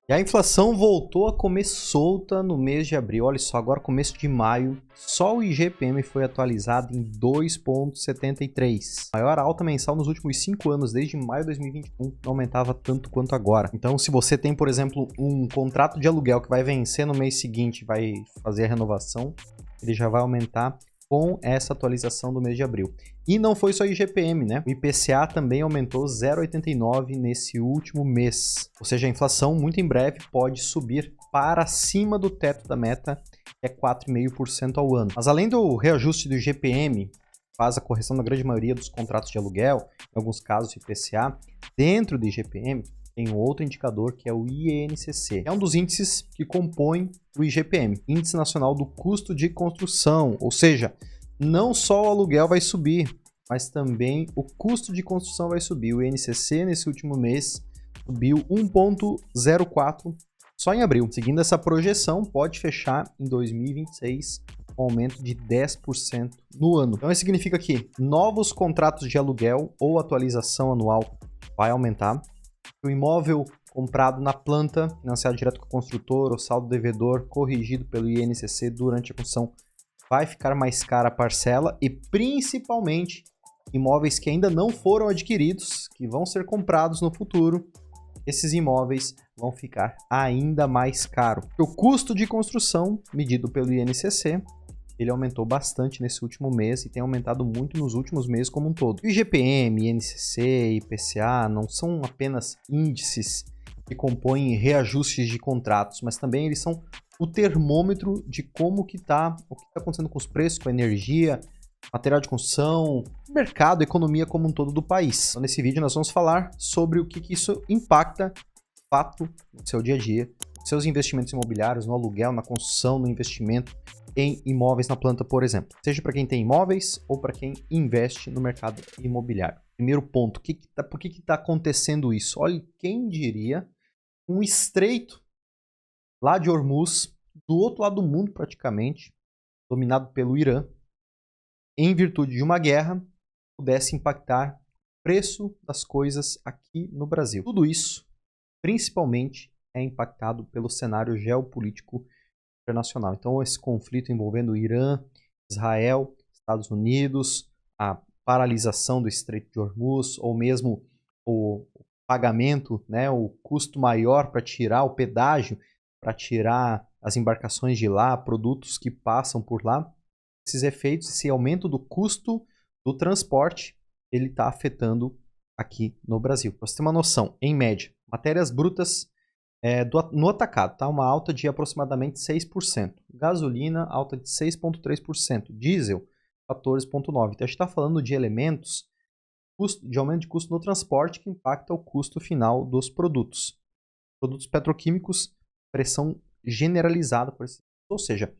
E a inflação voltou a comer solta no mês de abril. Olha só, agora começo de maio, só o IGPM foi atualizado em 2,73. Maior alta mensal nos últimos 5 anos, desde maio de 2021, não aumentava tanto quanto agora. Então, se você tem, por exemplo, um contrato de aluguel que vai vencer no mês seguinte, vai fazer a renovação, ele já vai aumentar com essa atualização do mês de abril. E não foi só IGPM, né? O IPCA também aumentou 0,89 nesse último mês. Ou seja, a inflação muito em breve pode subir para cima do teto da meta, que é 4,5% ao ano. Mas além do reajuste do IGPM, faz a correção da grande maioria dos contratos de aluguel, em alguns casos IPCA, dentro do IGPM, tem outro indicador que é o INCC. É um dos índices que compõem o IGPM, Índice Nacional do Custo de Construção, ou seja, não só o aluguel vai subir, mas também o custo de construção vai subir. O INCC nesse último mês subiu 1,04 só em abril. Seguindo essa projeção, pode fechar em 2026 com aumento de 10% no ano. Então isso significa que novos contratos de aluguel ou atualização anual vai aumentar. O imóvel comprado na planta, financiado direto com o construtor ou saldo devedor, corrigido pelo INCC durante a construção, vai ficar mais cara a parcela e principalmente imóveis que ainda não foram adquiridos, que vão ser comprados no futuro, esses imóveis vão ficar ainda mais caros. O custo de construção, medido pelo INCC, ele aumentou bastante nesse último mês e tem aumentado muito nos últimos meses como um todo. O IGPM, INCC, IPCA não são apenas índices que compõem reajustes de contratos, mas também eles são o termômetro de como que está, o que está acontecendo com os preços, com a energia, material de construção, mercado, economia como um todo do país. Então, nesse vídeo nós vamos falar sobre o que isso impacta, de fato, no seu dia a dia, seus investimentos imobiliários, no aluguel, na construção, no investimento em imóveis na planta, por exemplo. Seja para quem tem imóveis ou para quem investe no mercado imobiliário. Primeiro ponto, por que está acontecendo isso? Olha, quem diria um estreito lá de Hormuz, do outro lado do mundo praticamente, dominado pelo Irã, em virtude de uma guerra, pudesse impactar o preço das coisas aqui no Brasil. Tudo isso, principalmente, é impactado pelo cenário geopolítico internacional. Então, esse conflito envolvendo o Irã, Israel, Estados Unidos, a paralisação do Estreito de Hormuz, ou mesmo o pagamento, né, o custo maior para tirar o pedágio, para tirar as embarcações de lá, produtos que passam por lá, esses efeitos, esse aumento do custo do transporte, ele está afetando aqui no Brasil. Para você ter uma noção, em média, matérias brutas no atacado, tá? Uma alta de aproximadamente 6%. Gasolina, alta de 6,3%. Diesel, 14,9%. Então, a gente está falando de elementos de aumento de custo no transporte que impacta o custo final dos produtos. Produtos petroquímicos, pressão generalizada por esse. Ou seja,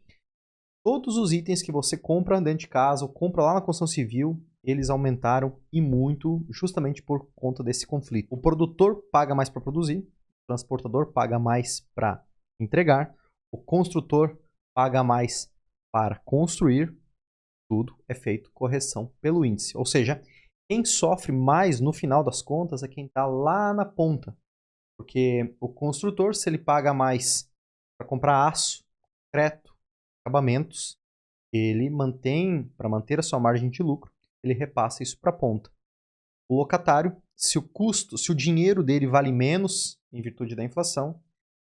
todos os itens que você compra dentro de casa ou compra lá na construção civil, eles aumentaram e muito justamente por conta desse conflito. O produtor paga mais para produzir, o transportador paga mais para entregar, o construtor paga mais para construir, tudo é feito correção pelo índice. Ou seja, quem sofre mais no final das contas é quem está lá na ponta. Porque o construtor, se ele paga mais para comprar aço, concreto, acabamentos, ele para manter a sua margem de lucro, ele repassa isso para a ponta. O locatário, se o dinheiro dele vale menos em virtude da inflação,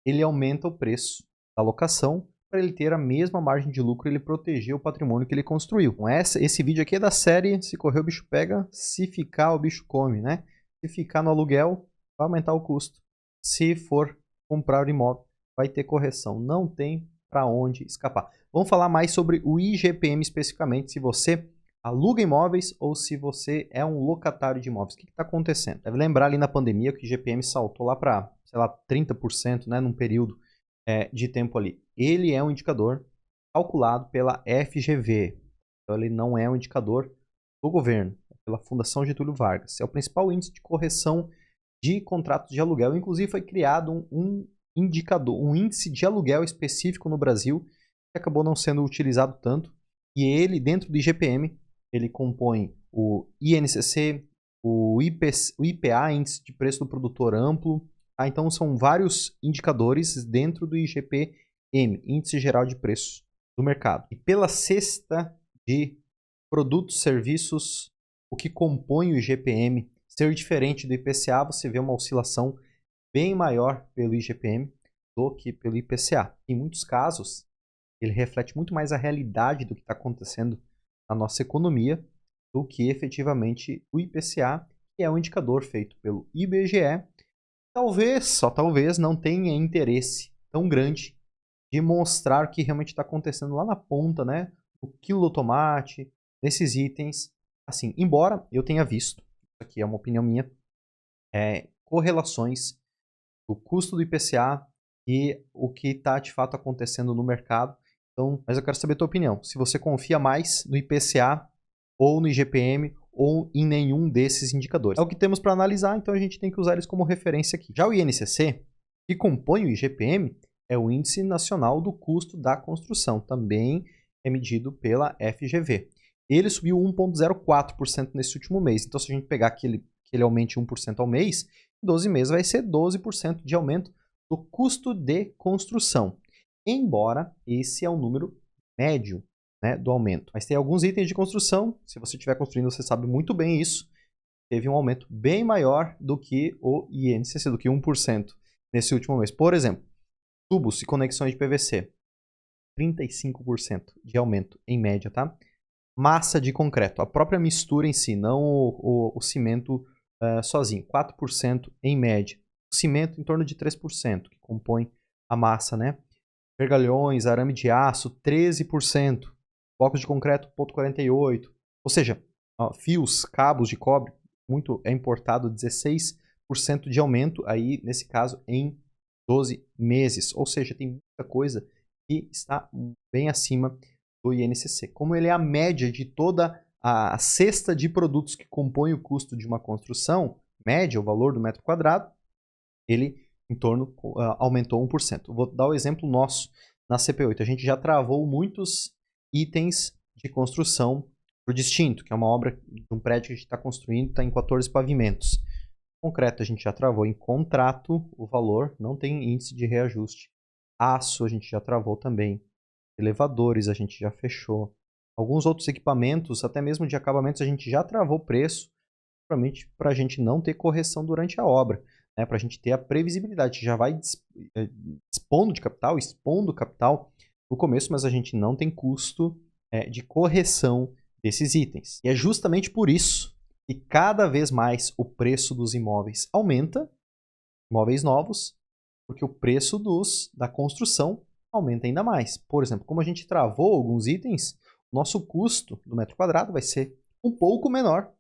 ele aumenta o preço da locação para ele ter a mesma margem de lucro e ele proteger o patrimônio que ele construiu. Então, esse vídeo aqui é da série Se correr o bicho pega, se ficar o bicho come, né? Se ficar no aluguel, vai aumentar o custo. Se for comprar o imóvel, vai ter correção. Não tem para onde escapar. Vamos falar mais sobre o IGPM especificamente, se você aluga imóveis ou se você é um locatário de imóveis. O que está acontecendo? Deve lembrar ali na pandemia que o IGPM saltou lá para, 30%, né, num período de tempo ali. Ele é um indicador calculado pela FGV. Então ele não é um indicador do governo, é pela Fundação Getúlio Vargas. É o principal índice de correção de contratos de aluguel. Inclusive foi criado um indicador, um índice de aluguel específico no Brasil que acabou não sendo utilizado tanto. E ele, dentro do IGPM, ele compõe o INCC, o IPA, Índice de Preço do Produtor Amplo, Tá? Então são vários indicadores dentro do IGP-M, Índice Geral de Preços do Mercado. E pela cesta de produtos, serviços, o que compõe o IGP-M ser diferente do IPCA, você vê uma oscilação bem maior pelo IGP-M do que pelo IPCA. Em muitos casos, ele reflete muito mais a realidade do que está acontecendo na nossa economia do que efetivamente o IPCA, que é um indicador feito pelo IBGE. Talvez, só talvez, não tenha interesse tão grande de mostrar o que realmente está acontecendo lá na ponta, né? O quilo do tomate, nesses itens. Assim, embora eu tenha visto, isso aqui é uma opinião minha, correlações do custo do IPCA e o que está de fato acontecendo no mercado. Então, mas eu quero saber a tua opinião. Se você confia mais no IPCA ou no IGP-M ou em nenhum desses indicadores. É o que temos para analisar, então a gente tem que usar eles como referência aqui. Já o INCC, que compõe o IGP-M, é o Índice Nacional do Custo da Construção. Também é medido pela FGV. Ele subiu 1,04% nesse último mês. Então, se a gente pegar que ele aumente 1% ao mês, em 12 meses vai ser 12% de aumento do custo de construção. Embora esse é o número médio, né, do aumento. Mas tem alguns itens de construção, se você estiver construindo, você sabe muito bem isso, teve um aumento bem maior do que o INCC, do que 1% nesse último mês. Por exemplo, tubos e conexões de PVC, 35% de aumento em média, tá? Massa de concreto, a própria mistura em si, não o cimento sozinho, 4% em média. O cimento em torno de 3%, que compõe a massa, né? Vergalhões, arame de aço, 13%. Blocos de concreto, 0,48%. Ou seja, fios, cabos de cobre, muito é importado, 16% de aumento, aí nesse caso em 12 meses. Ou seja, tem muita coisa que está bem acima do INCC. Como ele é a média de toda a cesta de produtos que compõe o custo de uma construção, média, o valor do metro quadrado, ele em torno aumentou 1%. Vou dar o exemplo nosso na CP8. A gente já travou muitos itens de construção para o distinto, que é uma obra de um prédio que a gente está construindo, está em 14 pavimentos. Concreto a gente já travou em contrato, o valor não tem índice de reajuste. Aço a gente já travou também. Elevadores a gente já fechou. Alguns outros equipamentos, até mesmo de acabamentos, a gente já travou preço, provavelmente para a gente não ter correção durante a obra, né? Para a gente ter a previsibilidade. Já vai expondo capital no começo, mas a gente não tem custo de correção desses itens. E é justamente por isso que cada vez mais o preço dos imóveis aumenta, imóveis novos, porque o preço da construção aumenta ainda mais. Por exemplo, como a gente travou alguns itens, nosso custo do metro quadrado vai ser um pouco menor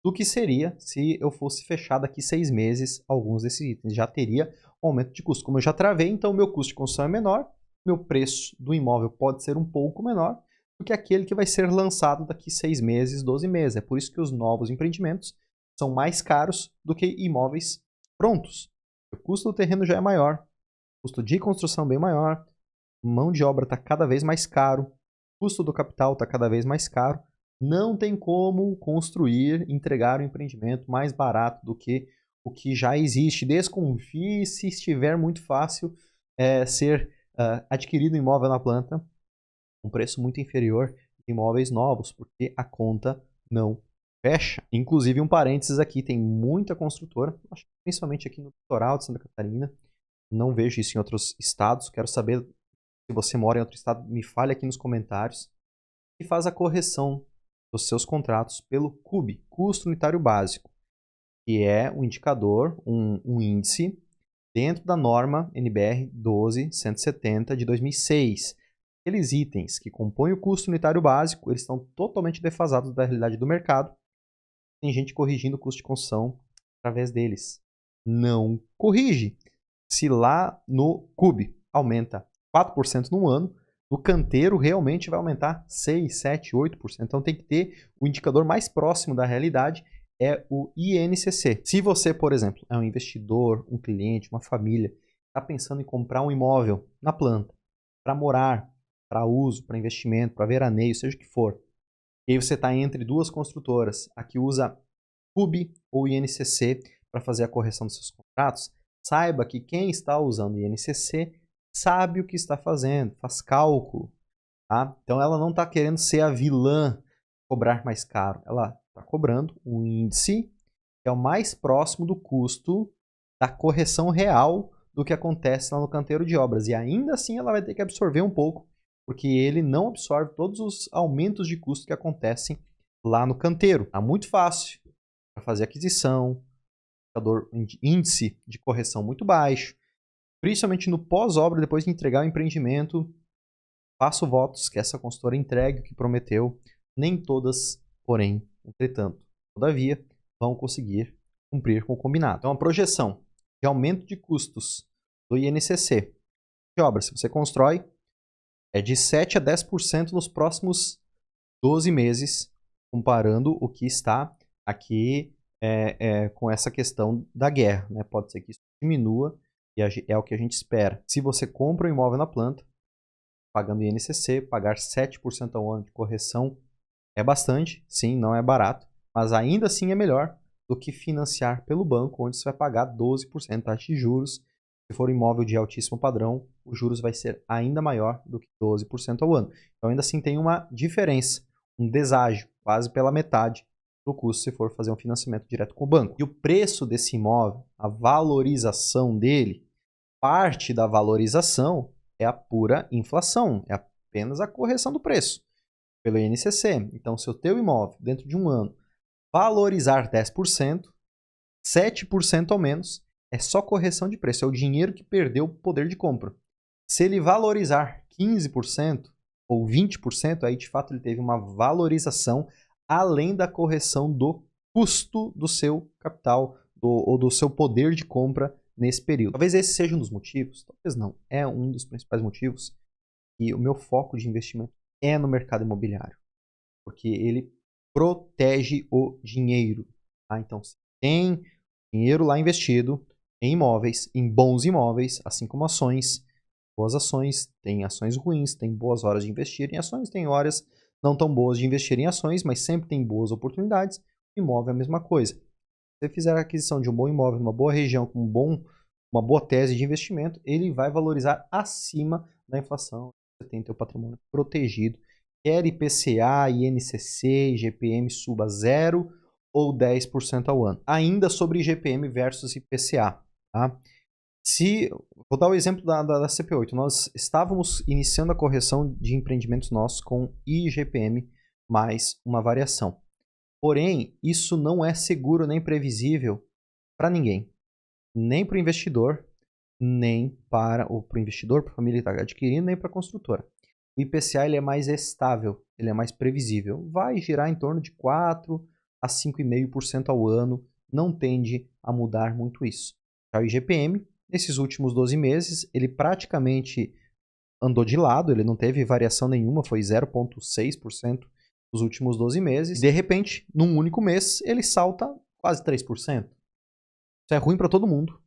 do que seria se eu fosse fechar daqui 6 meses alguns desses itens. Já teria um aumento de custo. Como eu já travei, então o meu custo de construção é menor, meu preço do imóvel pode ser um pouco menor do que aquele que vai ser lançado daqui 6 meses, 12 meses. É por isso que os novos empreendimentos são mais caros do que imóveis prontos. O custo do terreno já é maior, o custo de construção bem maior, mão de obra está cada vez mais caro, o custo do capital está cada vez mais caro. Não tem como construir, entregar um empreendimento mais barato do que o que já existe. Desconfie se estiver muito fácil ser adquirido um imóvel na planta, um preço muito inferior de imóveis novos, porque a conta não fecha. Inclusive, um parênteses aqui, tem muita construtora, acho que principalmente aqui no litoral de Santa Catarina, não vejo isso em outros estados, quero saber se você mora em outro estado, me fale aqui nos comentários, e faz a correção dos seus contratos pelo CUB, Custo Unitário Básico, que é um indicador, um índice dentro da norma NBR 12170 de 2006. Aqueles itens que compõem o custo unitário básico, eles estão totalmente defasados da realidade do mercado. Tem gente corrigindo o custo de construção através deles. Não corrige. Se lá no CUB aumenta 4% no ano, no canteiro realmente vai aumentar 6, 7, 8%. Então tem que ter o indicador mais próximo da realidade, é o INCC. Se você, por exemplo, é um investidor, um cliente, uma família, está pensando em comprar um imóvel na planta, para morar, para uso, para investimento, para veraneio, seja o que for, e aí você está entre duas construtoras, a que usa CUB ou INCC para fazer a correção dos seus contratos, Saiba que quem está usando o INCC sabe o que está fazendo, faz cálculo. Tá? Então ela não está querendo ser a vilã, cobrar mais caro. Ela está cobrando um índice que é o mais próximo do custo da correção real do que acontece lá no canteiro de obras. E ainda assim ela vai ter que absorver um pouco, porque ele não absorve todos os aumentos de custo que acontecem lá no canteiro. Tá muito fácil para fazer aquisição, índice de correção muito baixo, principalmente no pós-obra, depois de entregar o empreendimento. Faço votos que essa consultora entregue o que prometeu, nem todas, porém, entretanto, todavia, vão conseguir cumprir com o combinado. Então, a projeção de aumento de custos do INCC de obra, se você constrói, é de 7 a 10% nos próximos 12 meses, comparando o que está aqui com essa questão da guerra. Né? Pode ser que isso diminua, e é o que a gente espera. Se você compra um imóvel na planta, pagando INCC, pagar 7% ao ano de correção é bastante, sim, não é barato, mas ainda assim é melhor do que financiar pelo banco, onde você vai pagar 12% taxa de juros. Se for um imóvel de altíssimo padrão, os juros vai ser ainda maior do que 12% ao ano. Então ainda assim tem uma diferença, um deságio, quase pela metade do custo se for fazer um financiamento direto com o banco. E o preço desse imóvel, a valorização dele, parte da valorização é a pura inflação, é apenas a correção do preço pelo INCC. Então, se o teu imóvel, dentro de um ano, valorizar 10%, 7% ao menos, é só correção de preço, é o dinheiro que perdeu o poder de compra. Se ele valorizar 15% ou 20%, aí de fato ele teve uma valorização além da correção do custo do seu capital ou do seu poder de compra nesse período. Talvez esse seja um dos motivos, talvez não, é um dos principais motivos que o meu foco de investimento é no mercado imobiliário, porque ele protege o dinheiro. Tá? Então, se tem dinheiro lá investido em imóveis, em bons imóveis, assim como ações, boas ações, tem ações ruins, tem boas horas de investir em ações, tem horas não tão boas de investir em ações, mas sempre tem boas oportunidades. Imóvel é a mesma coisa. Se você fizer a aquisição de um bom imóvel, numa boa região, com uma boa tese de investimento, ele vai valorizar acima da inflação. Você tem seu patrimônio protegido. Quer IPCA, INCC, IGPM suba 0 ou 10% ao ano. Ainda sobre IGPM versus IPCA. Tá? Vou dar o exemplo da CP8. Nós estávamos iniciando a correção de empreendimentos nossos com IGPM mais uma variação. Porém, isso não é seguro nem previsível para ninguém. Nem para o investidor, nem para o investidor, para a família que está adquirindo, nem para a construtora. O IPCA ele é mais estável, ele é mais previsível. Vai girar em torno de 4 a 5,5% ao ano, não tende a mudar muito isso. Já o IGPM, nesses últimos 12 meses, ele praticamente andou de lado, ele não teve variação nenhuma, foi 0,6% nos últimos 12 meses. De repente, num único mês, ele salta quase 3%. Isso é ruim para todo mundo.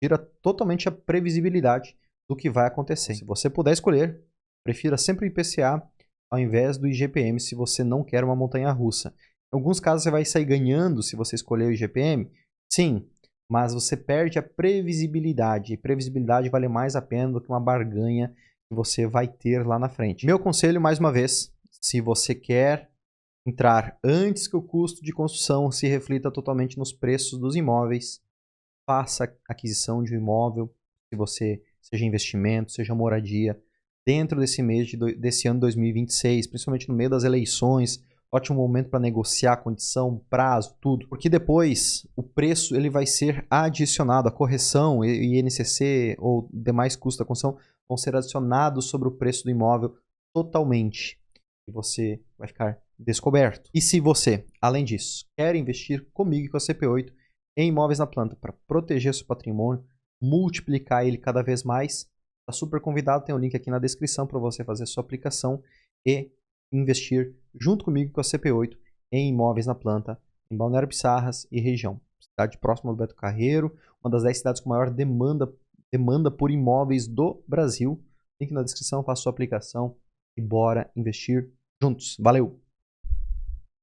Tira totalmente a previsibilidade do que vai acontecer. Se você puder escolher, prefira sempre o IPCA ao invés do IGPM se você não quer uma montanha-russa. Em alguns casos você vai sair ganhando se você escolher o IGPM, sim, mas você perde a previsibilidade. E previsibilidade vale mais a pena do que uma barganha que você vai ter lá na frente. Meu conselho, mais uma vez, se você quer entrar antes que o custo de construção se reflita totalmente nos preços dos imóveis, faça a aquisição de um imóvel, se você seja investimento, seja moradia, dentro desse mês desse ano 2026, principalmente no meio das eleições, ótimo momento para negociar condição, prazo, tudo, porque depois o preço ele vai ser adicionado, a correção, INCC ou demais custos da construção vão ser adicionados sobre o preço do imóvel totalmente. E você vai ficar descoberto. E se você, além disso, quer investir comigo e com a CP8 em imóveis na planta para proteger seu patrimônio, multiplicar ele cada vez mais, está super convidado, tem o link aqui na descrição para você fazer sua aplicação e investir junto comigo com a CP8 em imóveis na planta, em Balneário Pissarras e região. Cidade próxima do Beto Carreiro, uma das 10 cidades com maior demanda por imóveis do Brasil. Link na descrição, faça sua aplicação e bora investir juntos. Valeu!